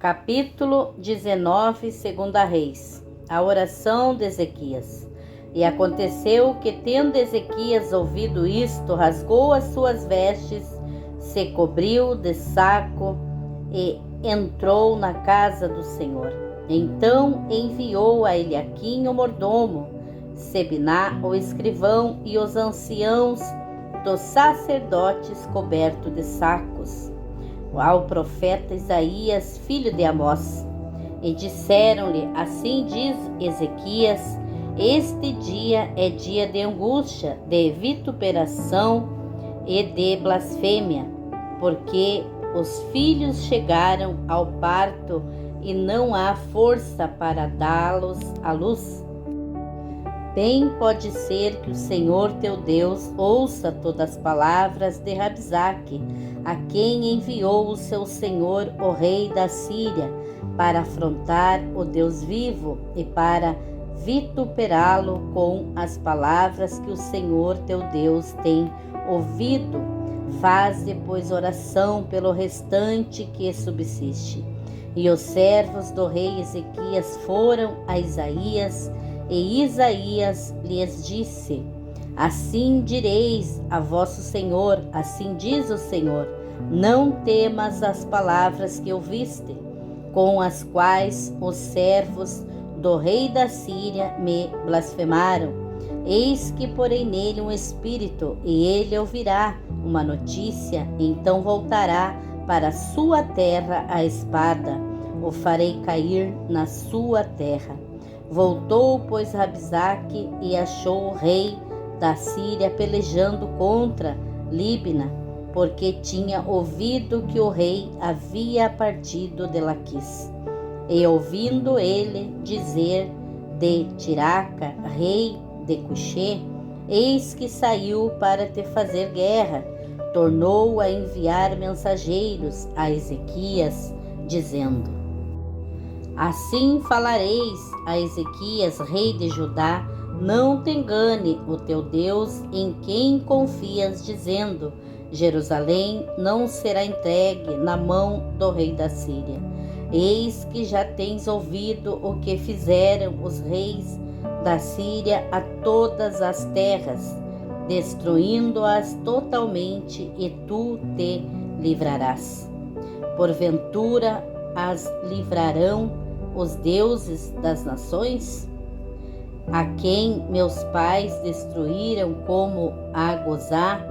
Capítulo 19, 2 Reis. A oração de Ezequias. E aconteceu que, tendo Ezequias ouvido isto, rasgou as suas vestes, se cobriu de saco e entrou na casa do Senhor. Então enviou a Eliaquim o mordomo, Sebiná o escrivão e os anciãos dos sacerdotes cobertos de sacos ao profeta Isaías, filho de Amós. E disseram-lhe: assim diz Ezequias: este dia é dia de angústia, de vituperação e de blasfêmia, porque os filhos chegaram ao parto e não há força para dá-los à luz. Bem pode ser que o Senhor teu Deus ouça todas as palavras de Rabsaque, a quem enviou o seu senhor, o rei da Síria, para afrontar o Deus vivo e para vituperá-lo com as palavras que o Senhor teu Deus tem ouvido. Faze, pois, oração pelo restante que subsiste. E os servos do rei Ezequias foram a Isaías, e Isaías lhes disse: assim direis a vosso senhor, assim diz o Senhor: não temas as palavras que ouviste, com as quais os servos do rei da Síria me blasfemaram. Eis que porei nele um espírito, e ele ouvirá uma notícia, então voltará para a sua terra a espada, o farei cair na sua terra. Voltou, pois, Rabsaque e achou o rei da Síria pelejando contra Líbina, porque tinha ouvido que o rei havia partido de Laquis. E ouvindo ele dizer de Tiraca, rei de Cuxê, eis que saiu para te fazer guerra, tornou a enviar mensageiros a Ezequias, dizendo: assim falareis a Ezequias, rei de Judá: não te engane o teu Deus em quem confias, dizendo: Jerusalém não será entregue na mão do rei da Síria. Eis que já tens ouvido o que fizeram os reis da Síria a todas as terras, destruindo-as totalmente, e tu te livrarás. Porventura as livrarão os deuses das nações, a quem meus pais destruíram, como a Gozá,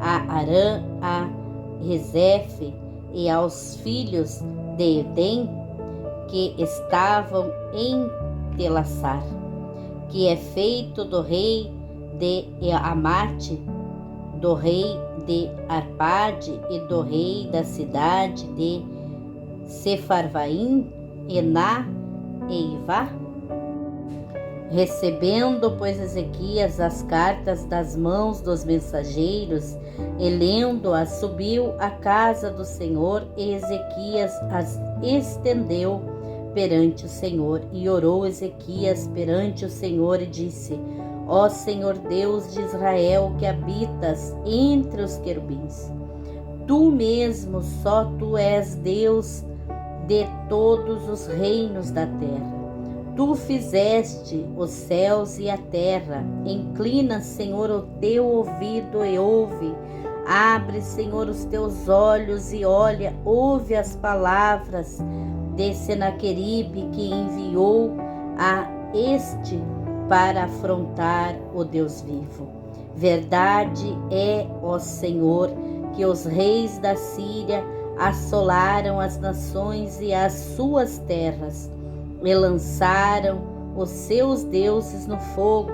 a Arã, a Rezefe e aos filhos de Edém, que estavam em Telassar, que é feito do rei de Amate, do rei de Arpade e do rei da cidade de Sefarvaim, Ená e Ivá? Recebendo, pois, Ezequias as cartas das mãos dos mensageiros e lendo-as, subiu à casa do Senhor, e Ezequias as estendeu perante o Senhor. E orou Ezequias perante o Senhor e disse: ó Senhor Deus de Israel, que habitas entre os querubins, tu mesmo, só tu és Deus de todos os reinos da terra. Tu fizeste os céus e a terra. Inclina, Senhor, o teu ouvido e ouve. Abre, Senhor, os teus olhos e olha, ouve as palavras de Senaqueribe, que enviou a este para afrontar o Deus vivo. Verdade é, ó Senhor, que os reis da Síria assolaram as nações e as suas terras, e lançaram os seus deuses no fogo,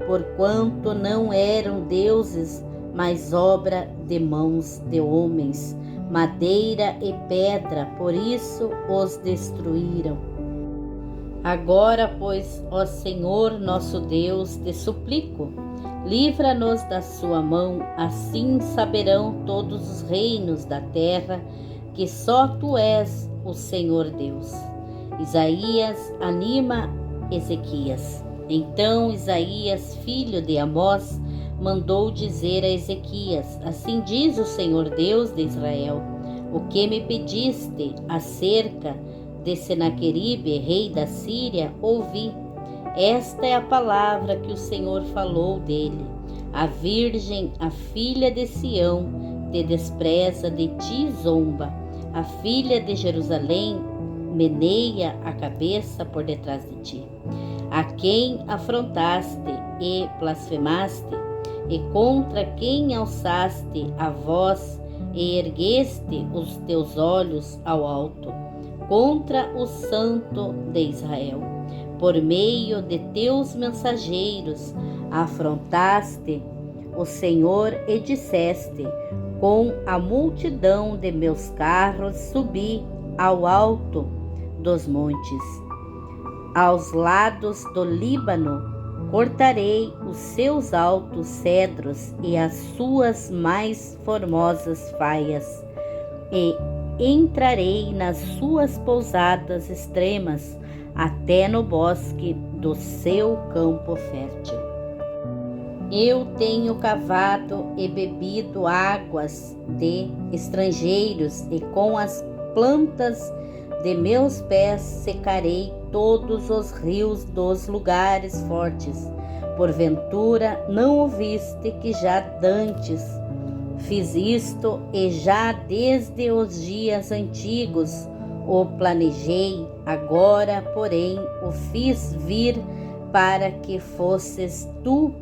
porquanto não eram deuses, mas obra de mãos de homens, madeira e pedra, por isso os destruíram. Agora, pois, ó Senhor nosso Deus, te suplico, livra-nos da sua mão, assim saberão todos os reinos da terra que só tu és o Senhor Deus. Isaías anima Ezequias. Então Isaías, filho de Amós, mandou dizer a Ezequias: assim diz o Senhor Deus de Israel: o que me pediste acerca de Senaqueribe, rei da Síria, ouvi. Esta é a palavra que o Senhor falou dele. A virgem, a filha de Sião, te despreza, de ti zomba. A filha de Jerusalém meneia a cabeça por detrás de ti. A quem afrontaste e blasfemaste, e contra quem alçaste a voz e ergueste os teus olhos ao alto, contra o Santo de Israel. Por meio de teus mensageiros afrontaste o Senhor e disseste: com a multidão de meus carros subi ao alto dos montes. Aos lados do Líbano cortarei os seus altos cedros e as suas mais formosas faias, e entrarei nas suas pousadas extremas, até no bosque do seu campo fértil. Eu tenho cavado e bebido águas de estrangeiros, e com as plantas de meus pés secarei todos os rios dos lugares fortes. Porventura não ouviste que já dantes fiz isto, e já desde os dias antigos o planejei, agora, porém, o fiz vir para que fosses tu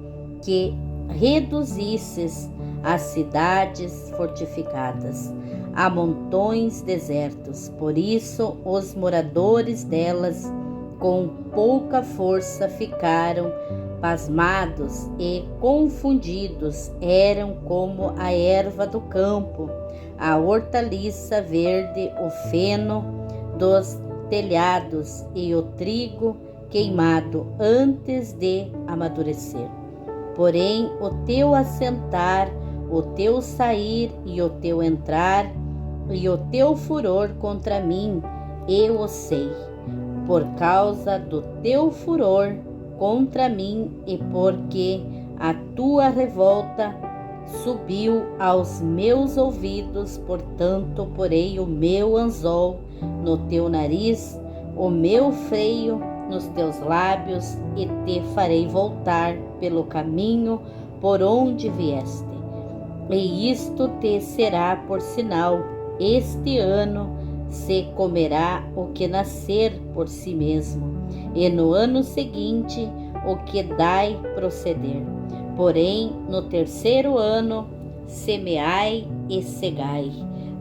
que reduzisses as cidades fortificadas a montões desertos. Por isso, os moradores delas, com pouca força, ficaram pasmados e confundidos. Eram como a erva do campo, a hortaliça verde, o feno dos telhados e o trigo queimado antes de amadurecer. Porém, o teu assentar, o teu sair e o teu entrar e o teu furor contra mim, eu o sei. Por causa do teu furor contra mim, e porque a tua revolta subiu aos meus ouvidos, portanto porei o meu anzol no teu nariz, o meu freio nos teus lábios, e te farei voltar pelo caminho por onde vieste. E isto te será por sinal: este ano se comerá o que nascer por si mesmo, e no ano seguinte o que dai proceder. Porém, no terceiro ano, semeai e cegai,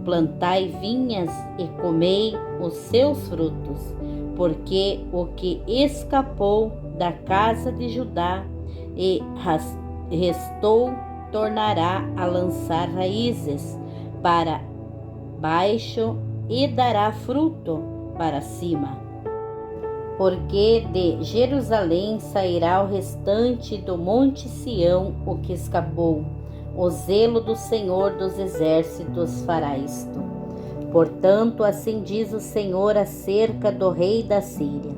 plantai vinhas e comei os seus frutos, porque o que escapou da casa de Judá e restou tornará a lançar raízes para baixo e dará fruto para cima. Porque de Jerusalém sairá o restante do monte Sião, o que escapou. O zelo do Senhor dos exércitos fará isto. Portanto, assim diz o Senhor acerca do rei da Síria: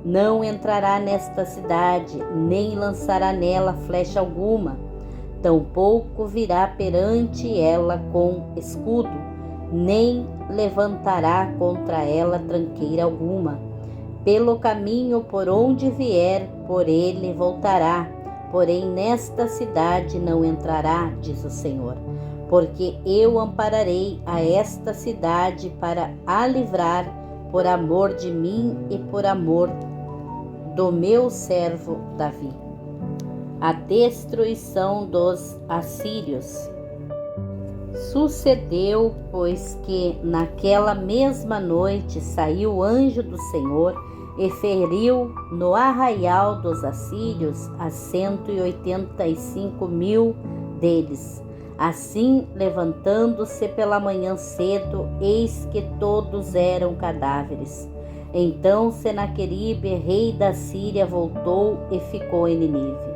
não entrará nesta cidade, nem lançará nela flecha alguma, tampouco virá perante ela com escudo, nem levantará contra ela tranqueira alguma. Pelo caminho por onde vier, por ele voltará, porém nesta cidade não entrará, diz o Senhor. Porque eu ampararei a esta cidade para a livrar, por amor de mim e por amor do meu servo Davi. A destruição dos assírios. Sucedeu, pois, que naquela mesma noite saiu o anjo do Senhor e feriu no arraial dos assírios a 185.000 deles. Assim, levantando-se pela manhã cedo, eis que todos eram cadáveres. Então Senaqueribe, rei da Síria, voltou e ficou em Nínive.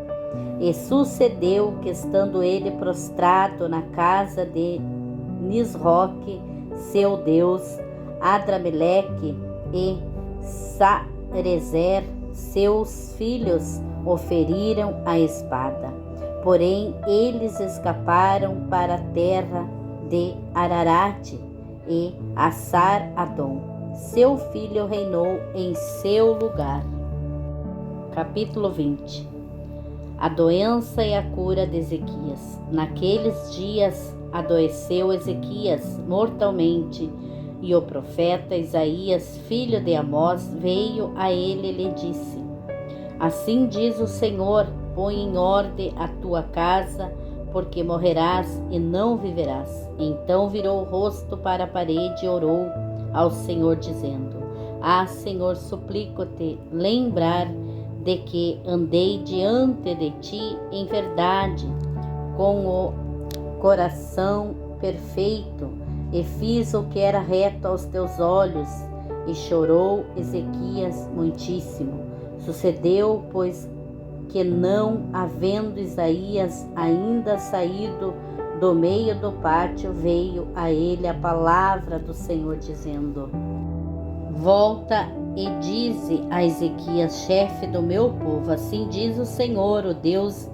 E sucedeu que, estando ele prostrado na casa de Nisroque, seu deus, Adrameleque e Sarezer, seus filhos, o feriram à espada. Porém, eles escaparam para a terra de Ararate e Assar-Adom. seu filho reinou em seu lugar. Capítulo 20. A doença e a cura de Ezequias. Naqueles dias adoeceu Ezequias mortalmente, e o profeta Isaías, filho de Amós, veio a ele e lhe disse: Assim diz o Senhor: põe em ordem a tua casa, porque morrerás e não viverás. Então virou o rosto para a parede e orou ao Senhor, dizendo: Ah, Senhor, suplico-te lembrar de que andei diante de ti em verdade, com o coração perfeito, e fiz o que era reto aos teus olhos. E chorou Ezequias muitíssimo. Sucedeu, pois, que não havendo Isaías ainda saído do meio do pátio, veio a ele a palavra do Senhor, dizendo: Volta e dize a Ezequias, chefe do meu povo: Assim diz o Senhor, o Deus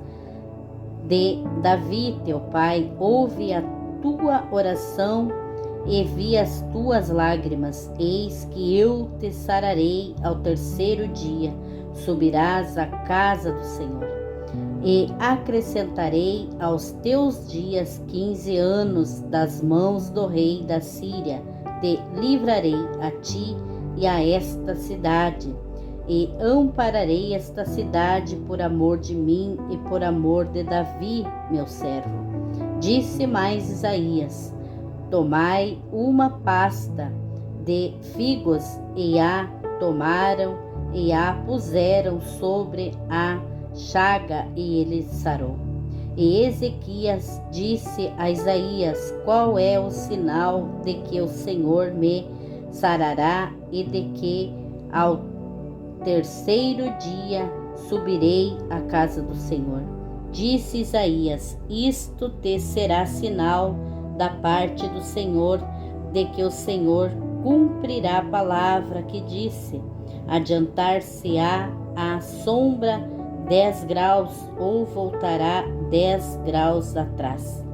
de Davi, teu pai: ouve a tua oração e vi as tuas lágrimas. Eis que eu te sararei ao terceiro dia. Subirás à casa do Senhor, e acrescentarei aos teus dias 15 anos das mãos do rei da Síria. Te livrarei a ti e a esta cidade, e ampararei esta cidade por amor de mim e por amor de Davi, meu servo. Disse mais Isaías: Tomai uma pasta de figos, e a tomaram e a puseram sobre a chaga, e ele sarou. E Ezequias disse a Isaías: Qual é o sinal de que o Senhor me sarará e de que ao terceiro dia subirei à casa do Senhor? Disse Isaías: Isto te será sinal da parte do Senhor, de que o Senhor cumprirá a palavra que disse: Adiantar-se-á a sombra 10 graus, ou voltará 10 graus atrás.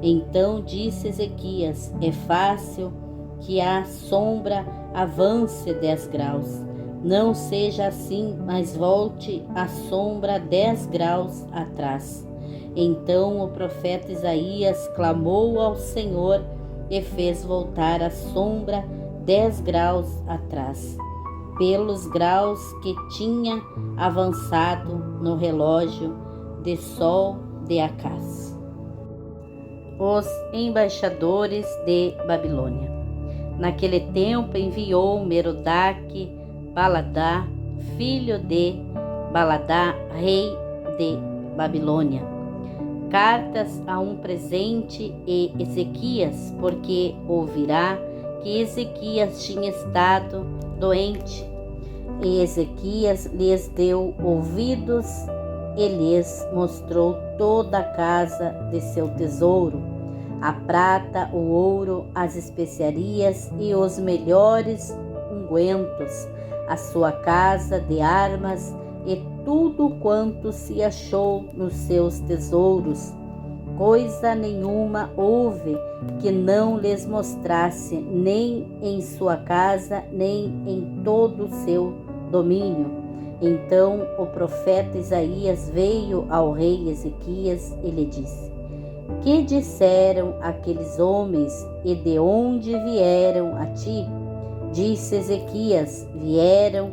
Então disse Ezequias: É fácil que a sombra avance 10 graus. Não seja assim, mas volte a sombra 10 graus atrás. Então o profeta Isaías clamou ao Senhor e fez voltar a sombra 10 graus atrás, pelos graus que tinha avançado no relógio de sol de Acás. Os embaixadores de Babilônia. Naquele tempo enviou Merodach Baladá, filho de Baladá, rei de Babilônia, cartas a um presente e Ezequias, porque ouvirá que Ezequias tinha estado doente. E Ezequias lhes deu ouvidos e lhes mostrou toda a casa de seu tesouro, a prata, o ouro, as especiarias e os melhores ungüentos, a sua casa de armas e tudo quanto se achou nos seus tesouros. Coisa nenhuma houve que não lhes mostrasse, nem em sua casa, nem em todo o seu domínio. Então o profeta Isaías veio ao rei Ezequias e lhe disse: Que disseram aqueles homens e de onde vieram a ti? Disse Ezequias: Vieram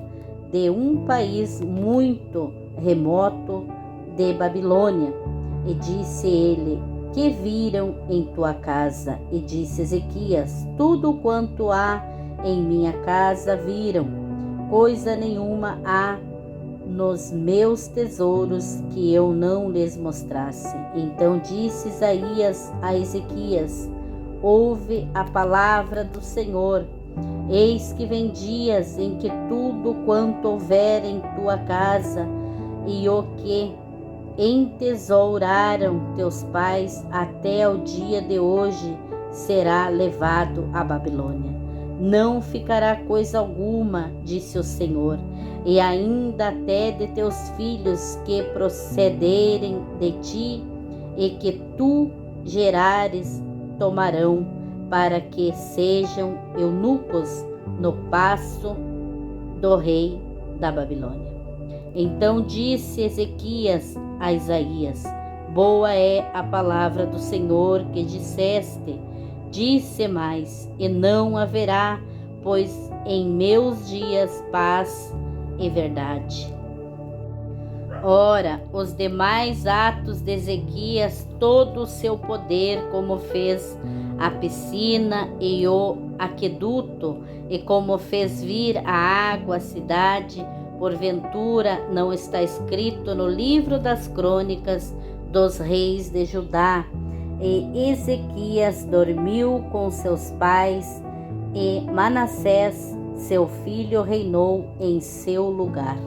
de um país muito remoto, de Babilônia. E disse ele: Que viram em tua casa? E disse Ezequias: Tudo quanto há em minha casa viram. Coisa nenhuma há nos meus tesouros que eu não lhes mostrasse. Então disse Isaías a Ezequias: Ouve a palavra do Senhor. Eis que vem dias em que tudo quanto houver em tua casa e o que entesouraram teus pais até o dia de hoje será levado à Babilônia. Não ficará coisa alguma, disse o Senhor, e ainda até de teus filhos que procederem de ti e que tu gerares tomarão, para que sejam eunucos no paço do rei da Babilônia. Então disse Ezequias a Isaías: boa é a palavra do Senhor que disseste. Disse mais, e não haverá, pois em meus dias paz e verdade. Ora, os demais atos de Ezequias, todo o seu poder, como fez a piscina e o aqueduto, e como fez vir a água à cidade, porventura não está escrito no livro das crônicas dos reis de Judá. E Ezequias dormiu com seus pais, e Manassés, seu filho, reinou em seu lugar.